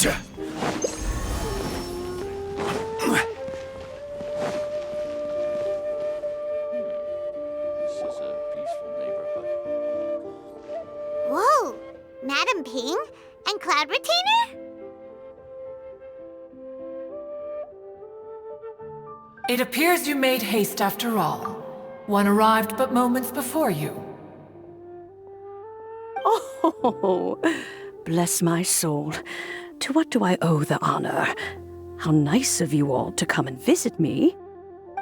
This is a peaceful neighborhood. Whoa! Madam Ping and Cloud Retainer? It appears you made haste after all. One arrived but moments before you. Oh, bless my soul. To what do I owe the honor? How nice of you all to come and visit me.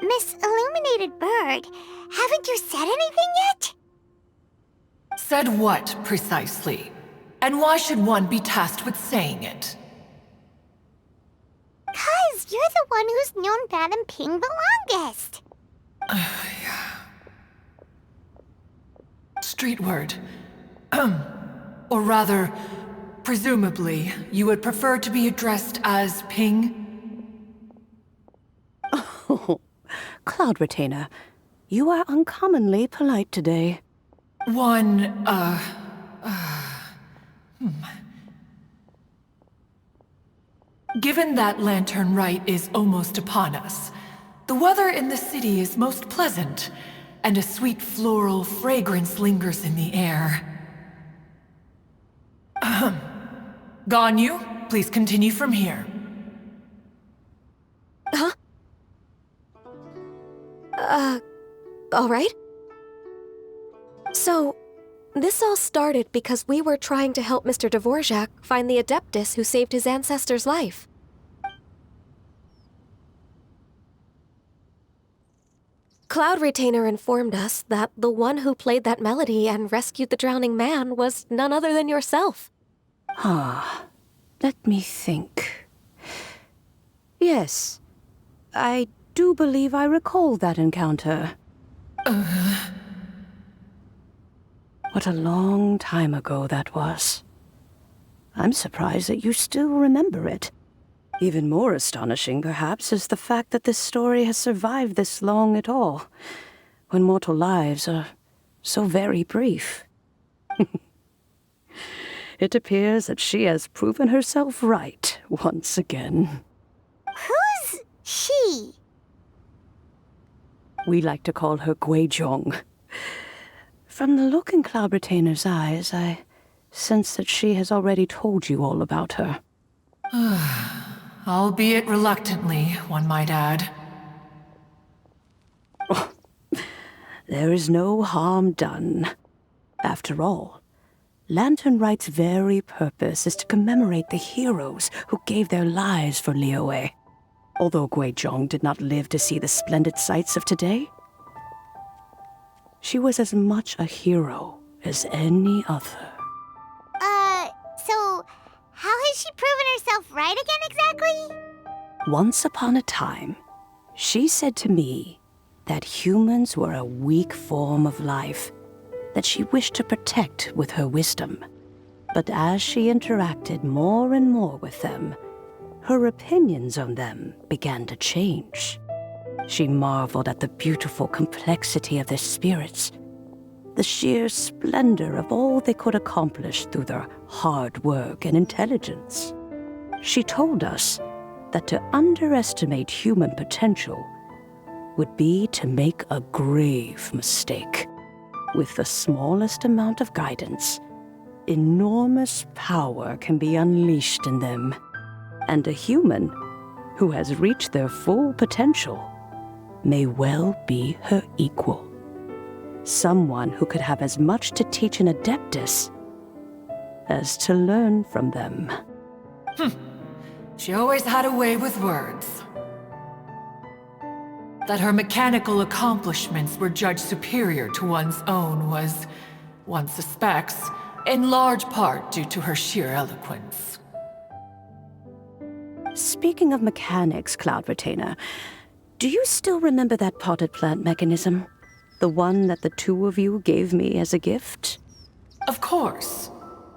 Miss Illuminated Bird, haven't you said anything yet? Said what, precisely? And why should one be tasked with saying it? 'Cause you're the one who's known Madam Ping the longest. Street word. Or rather, presumably, you would prefer to be addressed as Ping? Oh, Cloud Retainer, you are uncommonly polite today. Given that Lantern Rite is almost upon us, the weather in the city is most pleasant, and a sweet floral fragrance lingers in the air. Ganyu, please continue from here. Huh? All right. So, this all started because we were trying to help Mr. Dvorak find the Adeptus who saved his ancestor's life. Cloud Retainer informed us that the one who played that melody and rescued the drowning man was none other than yourself. Ah, let me think. Yes, I do believe I recall that encounter. What a long time ago that was. I'm surprised that you still remember it. Even more astonishing, perhaps, is the fact that this story has survived this long at all, when mortal lives are so very brief. It appears that she has proven herself right once again. Who's she? We like to call her Guizhong. From the look in Cloud Retainer's eyes, I sense that she has already told you all about her. Albeit reluctantly, one might add. There is no harm done. After all, Lantern Rite's very purpose is to commemorate the heroes who gave their lives for Liyue. Although Guizhong did not live to see the splendid sights of today, she was as much a hero as any other. So how has she proven herself right again exactly? Once upon a time, she said to me that humans were a weak form of life that she wished to protect with her wisdom. But as she interacted more and more with them, her opinions on them began to change. She marveled at the beautiful complexity of their spirits, the sheer splendor of all they could accomplish through their hard work and intelligence. She told us that to underestimate human potential would be to make a grave mistake. With the smallest amount of guidance, enormous power can be unleashed in them. And a human who has reached their full potential may well be her equal. Someone who could have as much to teach an Adeptus as to learn from them. She always had a way with words. That her mechanical accomplishments were judged superior to one's own was, one suspects, in large part due to her sheer eloquence. Speaking of mechanics, Cloud Retainer, do you still remember that potted plant mechanism? The one that the two of you gave me as a gift? Of course.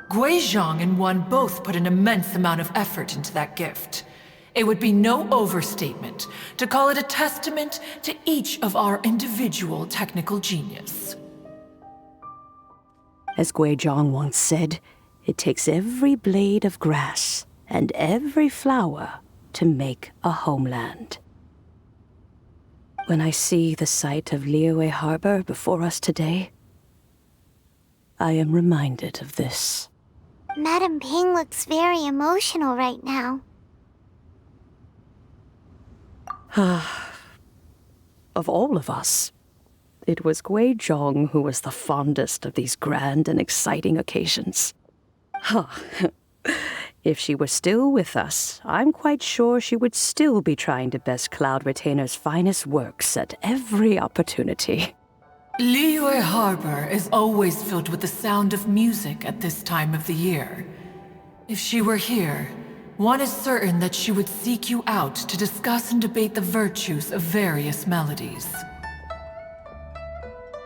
Guizhong and one both put an immense amount of effort into that gift. It would be no overstatement to call it a testament to each of our individual technical genius. As Guizhong once said, it takes every blade of grass and every flower to make a homeland. When I see the sight of Liyue Harbor before us today, I am reminded of this. Madam Ping looks very emotional right now. Of all of us, it was Guizhong who was the fondest of these grand and exciting occasions. If she were still with us, I'm quite sure she would still be trying to best Cloud Retainer's finest works at every opportunity. Liyue Harbor is always filled with the sound of music at this time of the year. If she were here, one is certain that she would seek you out to discuss and debate the virtues of various melodies.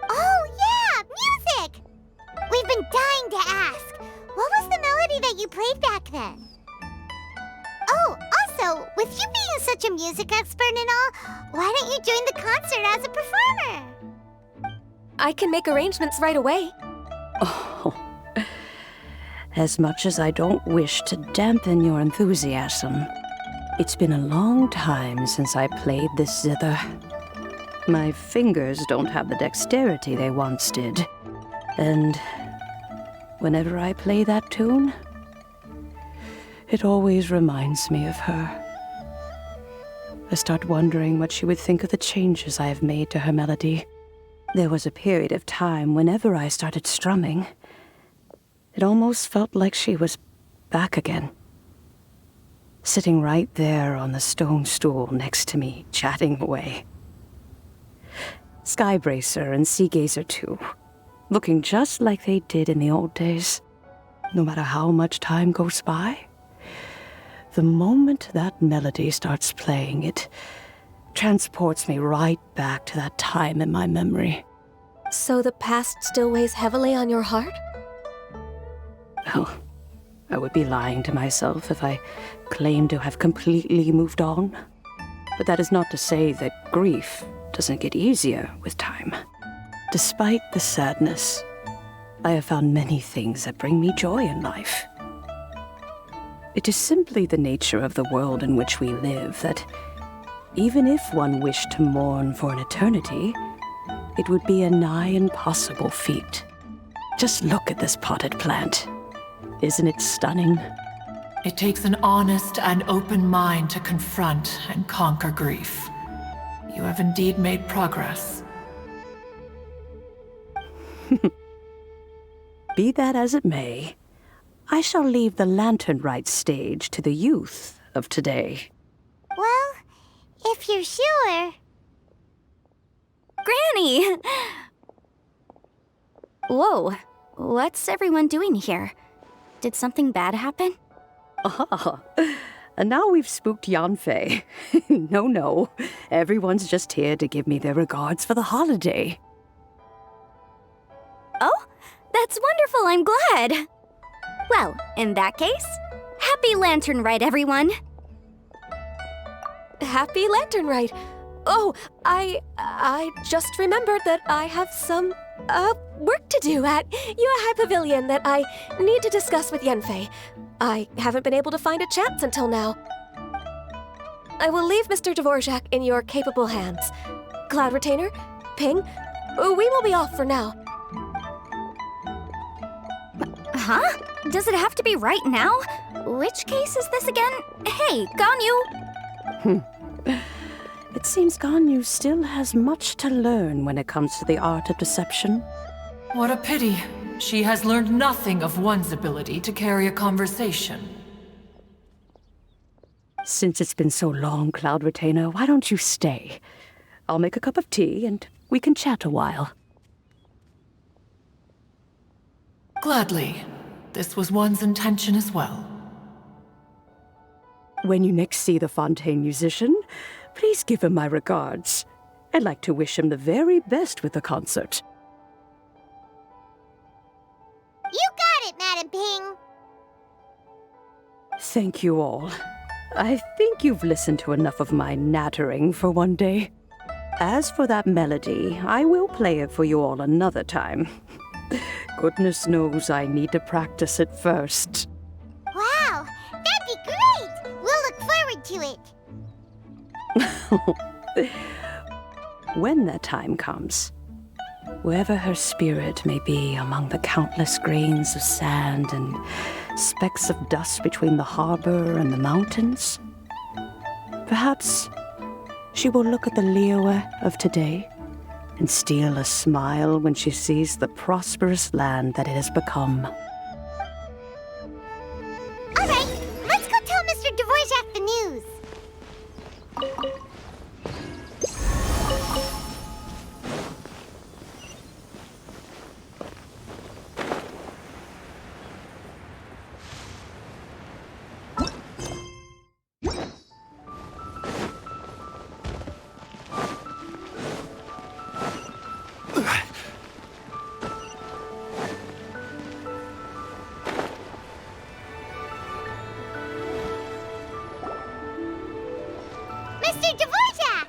Oh yeah, music! We've been dying to ask. What was the melody that you played back then? Oh, also, with you being such a music expert and all, why don't you join the concert as a performer? I can make arrangements right away. Oh, as much as I don't wish to dampen your enthusiasm, it's been a long time since I played this zither. My fingers don't have the dexterity they once did, and whenever I play that tune, it always reminds me of her. I start wondering what she would think of the changes I have made to her melody. There was a period of time whenever I started strumming, it almost felt like she was back again. Sitting right there on the stone stool next to me, chatting away. Skybracer and Seagazer too, looking just like they did in the old days. No matter how much time goes by, the moment that melody starts playing, it transports me right back to that time in my memory. So the past still weighs heavily on your heart? Oh, I would be lying to myself if I claimed to have completely moved on. But that is not to say that grief doesn't get easier with time. Despite the sadness, I have found many things that bring me joy in life. It is simply the nature of the world in which we live that even if one wished to mourn for an eternity, it would be a nigh impossible feat. Just look at this potted plant. Isn't it stunning? It takes an honest and open mind to confront and conquer grief. You have indeed made progress. Be that as it may, I shall leave the lantern rite stage to the youth of today. Well, if you're sure. Granny! Whoa, what's everyone doing here? Did something bad happen? Ah, and now we've spooked Yanfei. No, everyone's just here to give me their regards for the holiday. Oh, that's wonderful, I'm glad! Well, in that case, happy Lantern Rite, everyone! Happy Lantern Rite. Oh, I just remembered that I have some, work to do at Yuehai Pavilion that I need to discuss with Yanfei. I haven't been able to find a chance until now. I will leave Mr. Dvorak in your capable hands. Cloud Retainer, Ping, we will be off for now. Huh? Does it have to be right now? Which case is this again? Hey, Ganyu! It seems Ganyu still has much to learn when it comes to the art of deception. What a pity. She has learned nothing of one's ability to carry a conversation. Since it's been so long, Cloud Retainer, why don't you stay? I'll make a cup of tea and we can chat a while. Gladly. This was one's intention as well. When you next see the Fontaine musician, please give him my regards. I'd like to wish him the very best with the concert. You got it, Madam Ping. Thank you all. I think you've listened to enough of my nattering for one day. As for that melody, I will play it for you all another time. Goodness knows I need to practice it first. Wow, that'd be great. When that time comes, wherever her spirit may be among the countless grains of sand and specks of dust between the harbor and the mountains, perhaps she will look at the Liyue of today and steal a smile when she sees the prosperous land that it has become. All right, let's go tell Mr. Dvorak the news. Mr. Dvorak!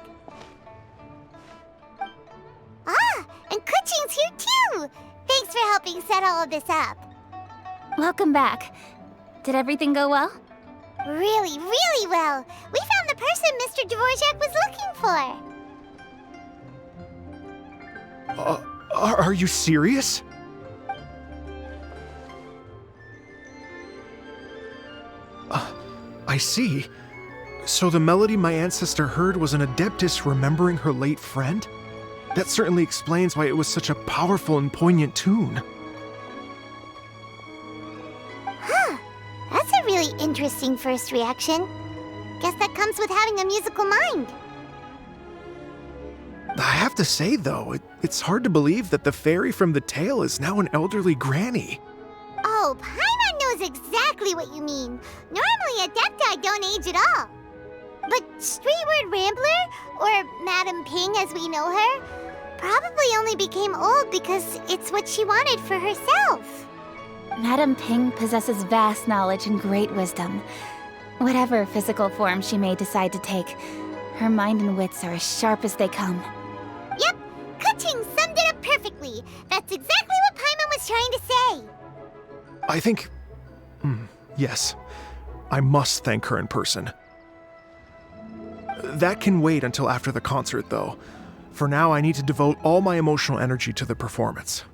Ah, and Kuching's here too! Thanks for helping set all of this up. Welcome back. Did everything go well? Really, really well. We found the person Mr. Dvorak was looking for. Are you serious? I see. So the melody my ancestor heard was an adeptus remembering her late friend? That certainly explains why it was such a powerful and poignant tune. Huh. That's a really interesting first reaction. Guess that comes with having a musical mind. I have to say, though, it's hard to believe that the fairy from the tale is now an elderly granny. Oh, Paimon knows exactly what you mean. Normally, Adepti don't age at all. But Streetward Rambler, or Madam Ping as we know her, probably only became old because it's what she wanted for herself. Madame Ping possesses vast knowledge and great wisdom. Whatever physical form she may decide to take, her mind and wits are as sharp as they come. Yep, Kuching summed it up perfectly. That's exactly what Paimon was trying to say. I think... yes. I must thank her in person. That can wait until after the concert, though. For now, I need to devote all my emotional energy to the performance.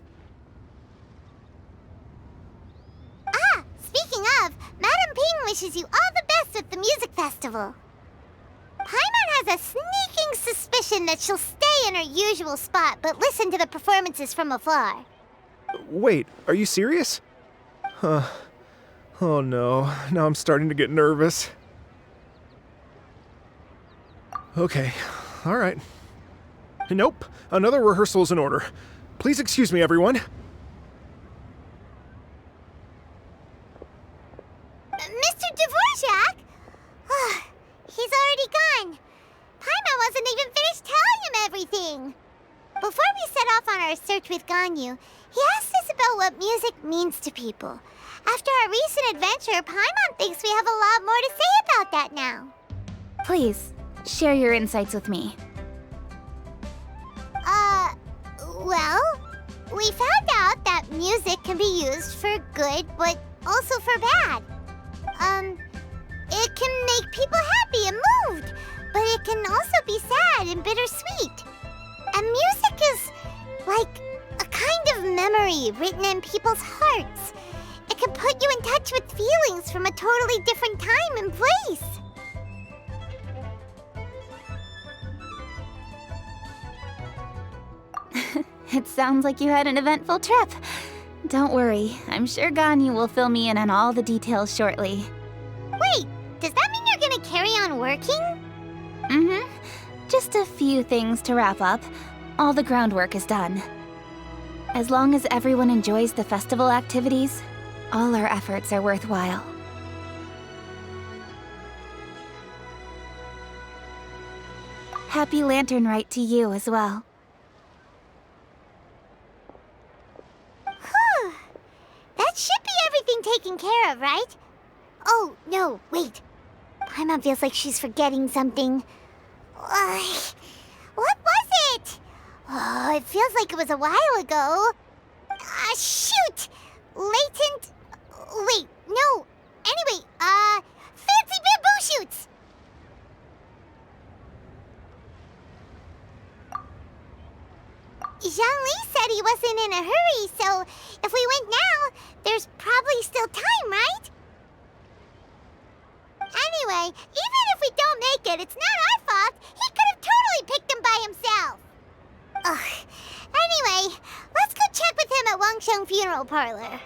Ah, speaking of, Madam Ping wishes you all the best with the music festival. Paimon has a sneaking suspicion that she'll stay in her usual spot but listen to the performances from afar. Wait, are you serious? Oh no, now I'm starting to get nervous. Okay, alright. Nope, another rehearsal is in order. Please excuse me, everyone. Mr. Dvorak? He's already gone. Paimon wasn't even finished telling him everything. Before we set off on our search with Ganyu, he asked us about what music means to people. After our recent adventure, Paimon thinks we have a lot more to say about that now. Please, share your insights with me. Well, we found out that music can be used for good, but also for bad. It can make people happy and moved, but it can also be sad and bittersweet. And music is like a kind of memory written in people's hearts. It can put you in touch with feelings from a totally different time and place. It sounds like you had an eventful trip. Don't worry, I'm sure Ganyu will fill me in on all the details shortly. Wait, does that mean you're gonna carry on working? Mm-hmm. Just a few things to wrap up. All the groundwork is done. As long as everyone enjoys the festival activities, all our efforts are worthwhile. Happy Lantern Rite to you as well. Whew. That should be everything taken care of, right? Oh, no, wait. Paimon feels like she's forgetting something. What was it? Oh, it feels like it was a while ago. Shoot! Latent... Wait, no. Anyway, fancy bamboo shoots! in a hurry, so if we went now, there's probably still time, right? Anyway, even if we don't make it, it's not our fault. He could have totally picked him by himself. Ugh. Anyway, let's go check with him at Wangsheng Funeral Parlor.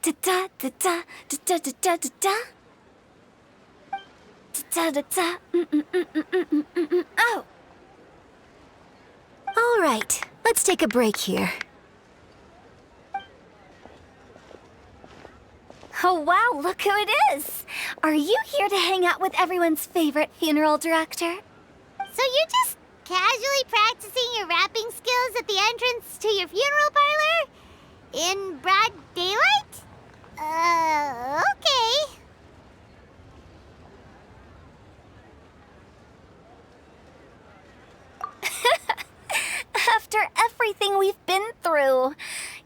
Da da da da da da da da da. Da da da. Oh. All right, let's take a break here. Oh wow, look who it is! Are you here to hang out with everyone's favorite funeral director? So you're just casually practicing your rapping skills at the entrance to your funeral parlor? In broad daylight? Okay. After everything we've been through,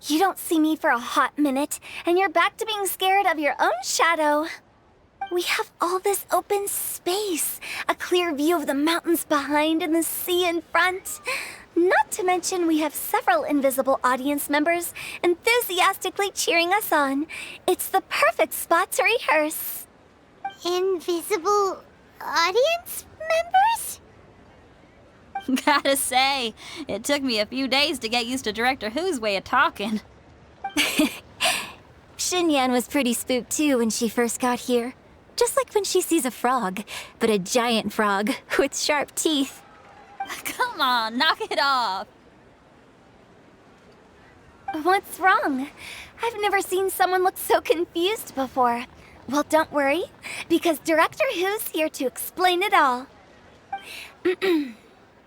you don't see me for a hot minute, and you're back to being scared of your own shadow. We have all this open space, a clear view of the mountains behind and the sea in front. Not to mention we have several invisible audience members enthusiastically cheering us on. It's the perfect spot to rehearse. Invisible audience members? Gotta say, it took me a few days to get used to Director Who's way of talking. Xinyan was pretty spooked too when she first got here. Just like when she sees a frog, but a giant frog with sharp teeth. Come on, knock it off. What's wrong? I've never seen someone look so confused before. Well, don't worry, because Director Who's here to explain it all.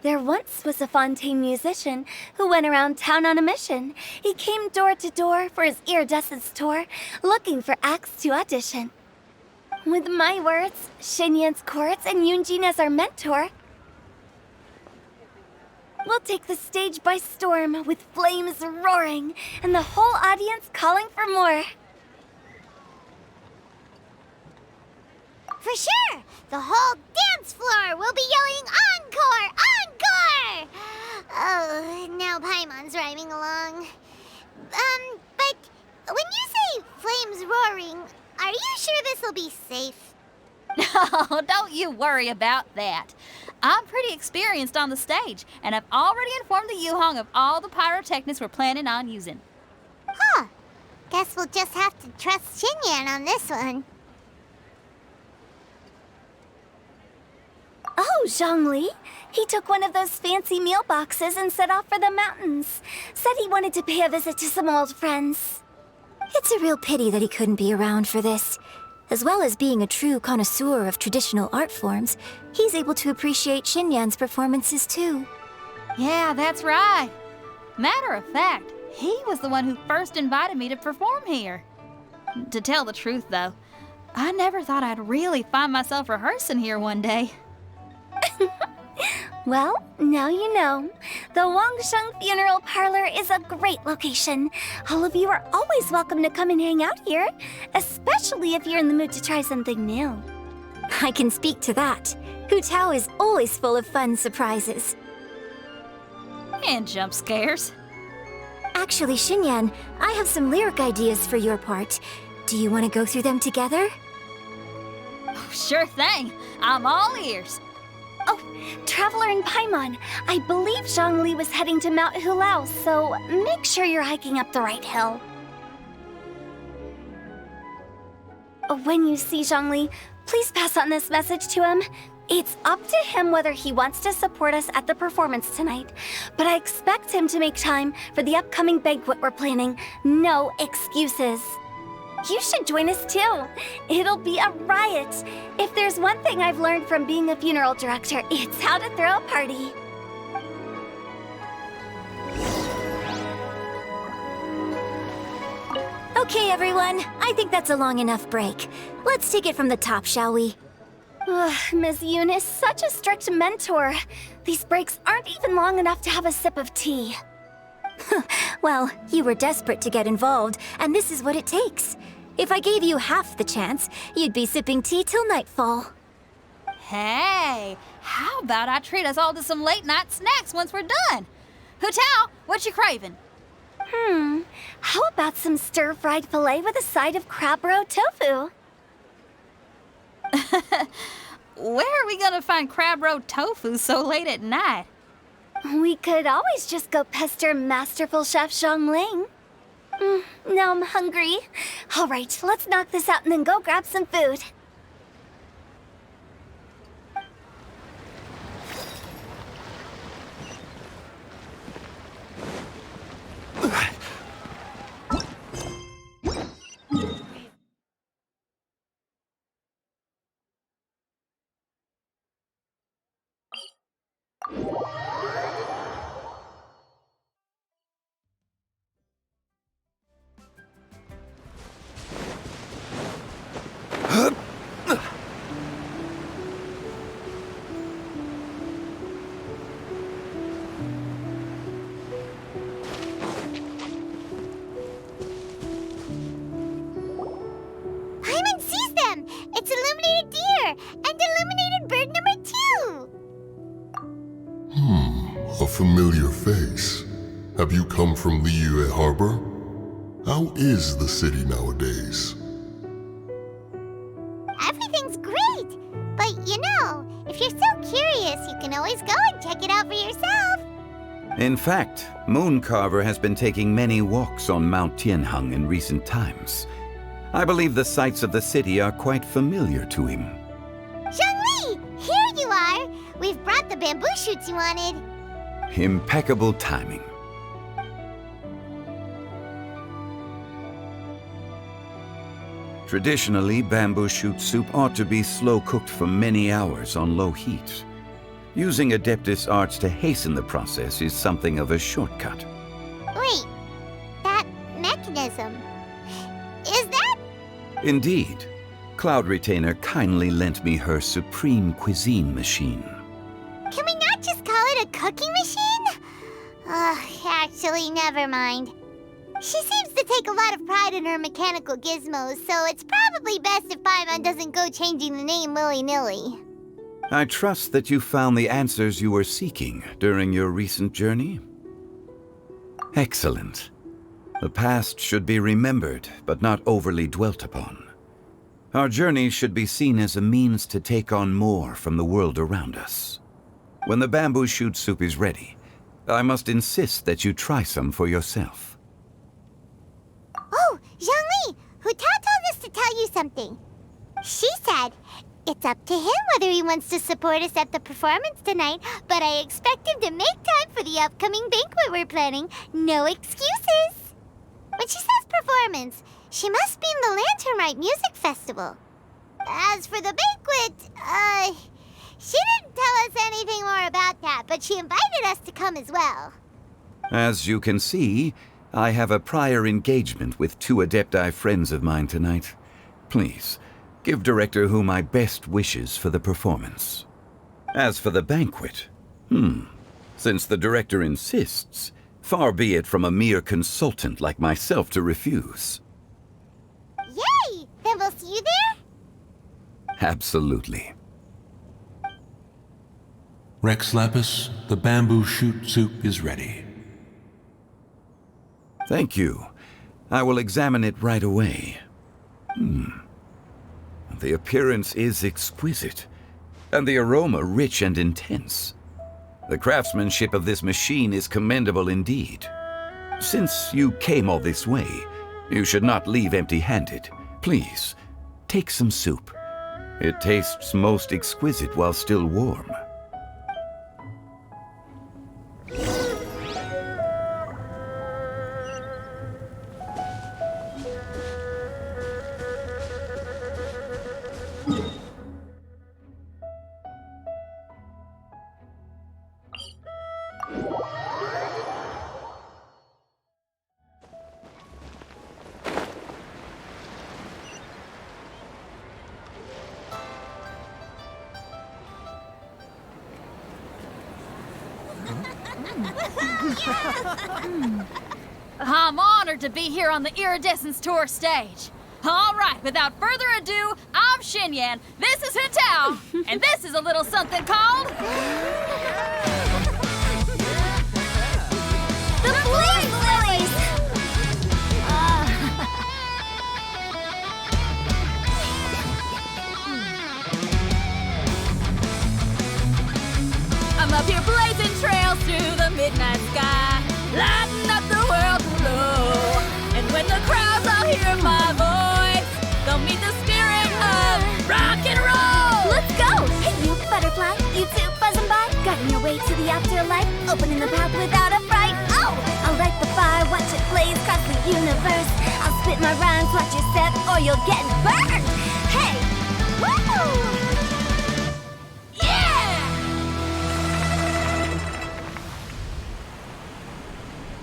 There once was a Fontaine musician who went around town on a mission. He came door to door for his iridescence tour, looking for acts to audition. With my words, Xinyan's chords, and Yunjin as our mentor, we'll take the stage by storm with flames roaring and the whole audience calling for more. For sure! The whole dance floor will be yelling encore! Encore! Oh, now Paimon's rhyming along. But when you say flames roaring, are you sure this will be safe? No, don't you worry about that. I'm pretty experienced on the stage, and I've already informed the Yuhong of all the pyrotechnics we're planning on using. Huh. Guess we'll just have to trust Xinyan on this one. Oh, Zhongli. He took one of those fancy meal boxes and set off for the mountains. Said he wanted to pay a visit to some old friends. It's a real pity that he couldn't be around for this. As well as being a true connoisseur of traditional art forms, he's able to appreciate Xinyan's performances too. Yeah, that's right. Matter of fact, he was the one who first invited me to perform here. To tell the truth, though, I never thought I'd really find myself rehearsing here one day. Well, now you know. The Wangsheng Funeral Parlor is a great location. All of you are always welcome to come and hang out here, especially if you're in the mood to try something new. I can speak to that. Hu Tao is always full of fun surprises. And jump scares. Actually, Xinyan, I have some lyric ideas for your part. Do you want to go through them together? Oh, sure thing. I'm all ears. Oh, Traveler and Paimon, I believe Zhongli was heading to Mount Hulao, so make sure you're hiking up the right hill. When you see Zhongli, please pass on this message to him. It's up to him whether he wants to support us at the performance tonight, but I expect him to make time for the upcoming banquet we're planning. No excuses. You should join us too. It'll be a riot. If there's one thing I've learned from being a funeral director, it's how to throw a party. Okay, everyone. I think that's a long enough break. Let's take it from the top, shall we? Ugh, Miss Eunice, such a strict mentor. These breaks aren't even long enough to have a sip of tea. Well, you were desperate to get involved, and this is what it takes. If I gave you half the chance, you'd be sipping tea till nightfall. Hey, how about I treat us all to some late night snacks once we're done? Hutao, what you craving? How about some stir-fried filet with a side of crab roe tofu? Where are we gonna find crab roe tofu so late at night? We could always just go pester masterful Chef Zhongling. Now I'm hungry. All right, let's knock this out and then go grab some food. Paimon sees them! It's illuminated deer and illuminated bird number 2! A familiar face. Have you come from Liyue Harbor? How is the city nowadays? Everything's great! But if you're so curious, you can always go and check it out for yourself. In fact, Mooncarver has been taking many walks on Mount Tianheng in recent times. I believe the sights of the city are quite familiar to him. Zhongli! Here you are! We've brought the bamboo shoots you wanted. Impeccable timing. Traditionally, bamboo shoot soup ought to be slow-cooked for many hours on low heat. Using Adeptus arts to hasten the process is something of a shortcut. Wait, that mechanism... is that... Indeed. Cloud Retainer kindly lent me her supreme cuisine machine. Can we not just call it a cooking machine? Actually, never mind. She seems to take a lot of pride in her mechanical gizmos, so it's probably best if Paimon doesn't go changing the name willy-nilly. I trust that you found the answers you were seeking during your recent journey? Excellent. The past should be remembered, but not overly dwelt upon. Our journey should be seen as a means to take on more from the world around us. When the bamboo shoot soup is ready, I must insist that you try some for yourself. Oh, Zhongli! Hutao told us to tell you something. She said, it's up to him whether he wants to support us at the performance tonight, but I expect him to make time for the upcoming banquet we're planning. No excuses! When she says performance, she must mean the Lantern Rite Music Festival. As for the banquet, she didn't tell us anything more about that, but she invited us to come as well. As you can see, I have a prior engagement with 2 Adepti friends of mine tonight. Please, give Director Hu my best wishes for the performance. As for the banquet, since the Director insists, far be it from a mere consultant like myself to refuse. Yay! Then we'll see you there? Absolutely. Rex Lapis, the bamboo shoot soup is ready. Thank you. I will examine it right away. The appearance is exquisite, and the aroma rich and intense. The craftsmanship of this machine is commendable indeed. Since you came all this way, you should not leave empty-handed. Please, take some soup. It tastes most exquisite while still warm. I'm honored to be here on the Iridescence Tour stage. All right, without further ado, I'm Xinyan, this is Hintao, and this is a little something called... The Blaze Lilies! I'm up here blazing trails through the midnight sky, lighting up the world below. And when the crowds all hear my voice, they'll meet the spirit of rock and roll. Let's go! Hey, you butterfly, you two buzzing by, guiding your way to the afterlife, opening the path without a fright. Oh, I'll light the fire, watch it blaze across the universe. I'll spit my rhymes, watch you step, or you'll get burned. Hey, woo!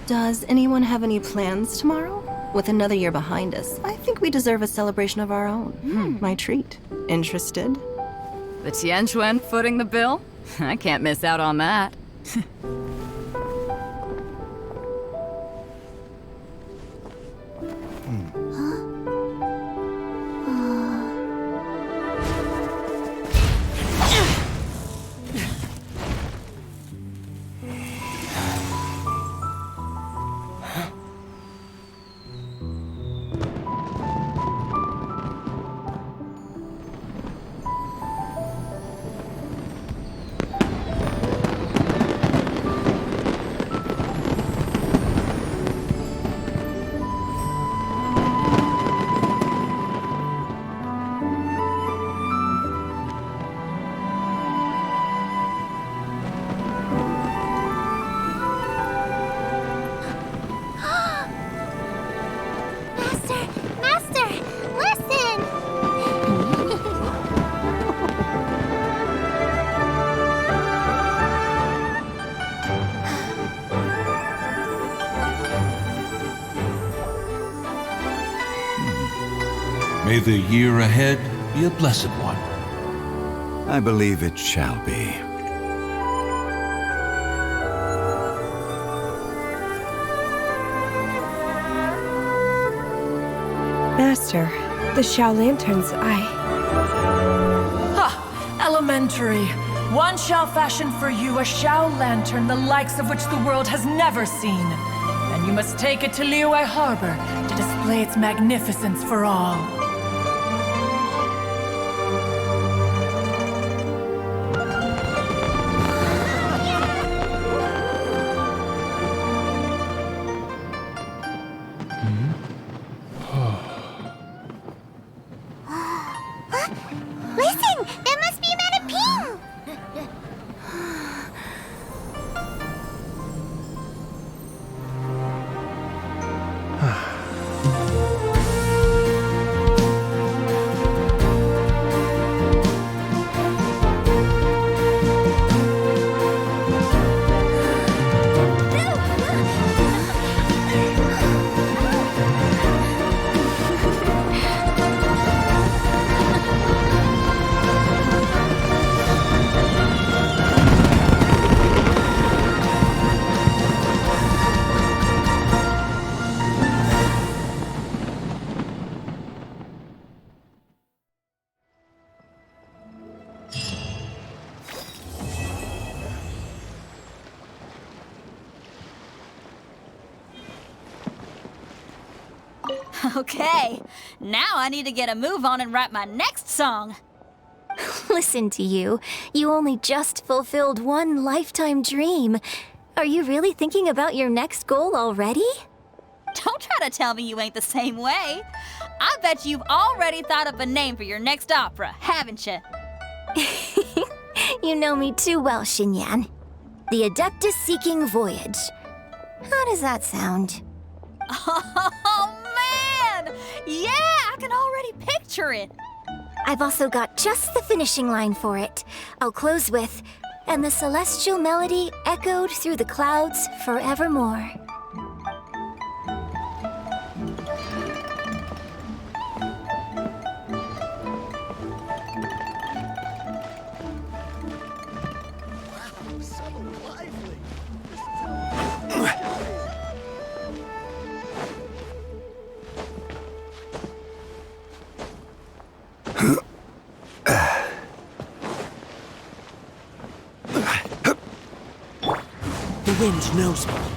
Does anyone have any plans tomorrow? With another year behind us, I think we deserve a celebration of our own. My treat. Interested? The Tianquan footing the bill? I can't miss out on that. Master, listen! May the year ahead be a blessed one. I believe it shall be. Master, the Xiao Lanterns, Ha! Elementary. One shall fashion for you a Xiao Lantern the likes of which the world has never seen. And you must take it to Liyue Harbor to display its magnificence for all. Listen! That must be Madame Ping! Okay, now I need to get a move on and write my next song. Listen to you. You only just fulfilled one lifetime dream. Are you really thinking about your next goal already? Don't try to tell me you ain't the same way. I bet you've already thought up a name for your next opera, haven't you? You know me too well, Xinyan. The Adeptus Seeking Voyage. How does that sound? Oh, man! Yeah, I can already picture it. I've also got just the finishing line for it. I'll close with, "And the celestial melody echoed through the clouds forevermore." wind knows me.